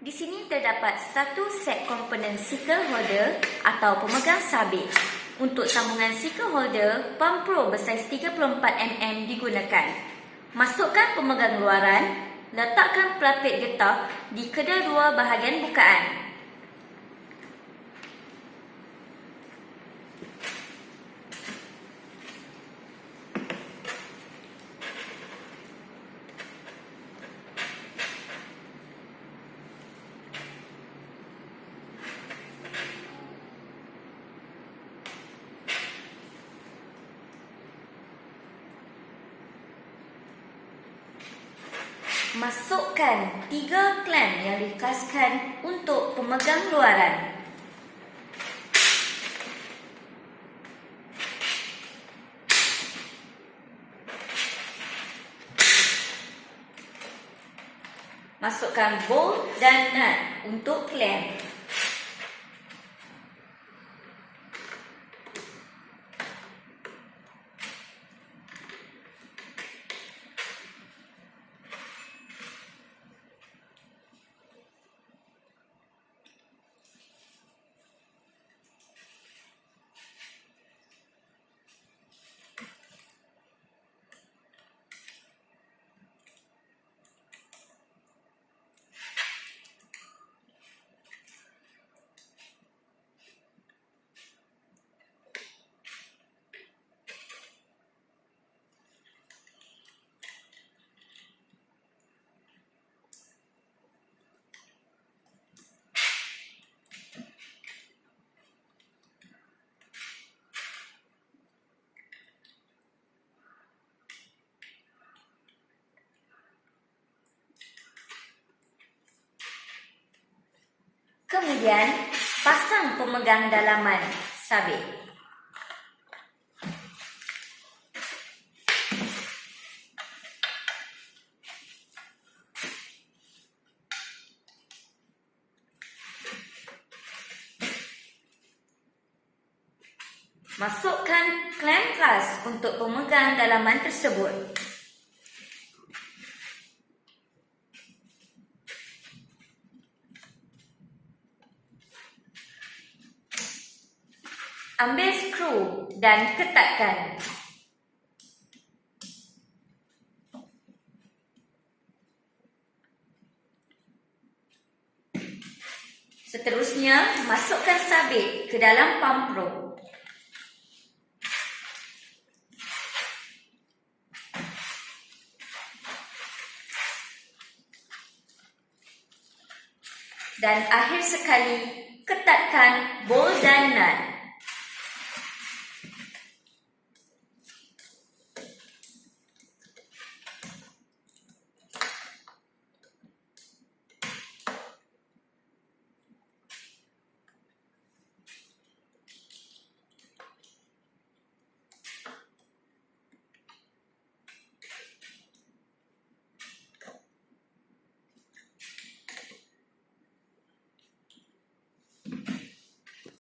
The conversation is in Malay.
Di sini terdapat satu set komponen cycle holder atau pemegang sabit. Untuk sambungan cycle holder, pump Pro bersaiz 34 mm digunakan. Masukkan pemegang luaran, letakkan pelapis getah di kedua-dua bahagian bukaan. Masukkan 3 klem yang dikaskan untuk pemegang luaran. Masukkan bolt dan nut untuk klem. Kemudian, pasang pemegang dalaman sabit. Masukkan klem khas untuk pemegang dalaman tersebut. Ambil skru dan ketatkan. Seterusnya, masukkan sabit ke dalam pump Pro. Dan akhir sekali, ketatkan bolt dan nut.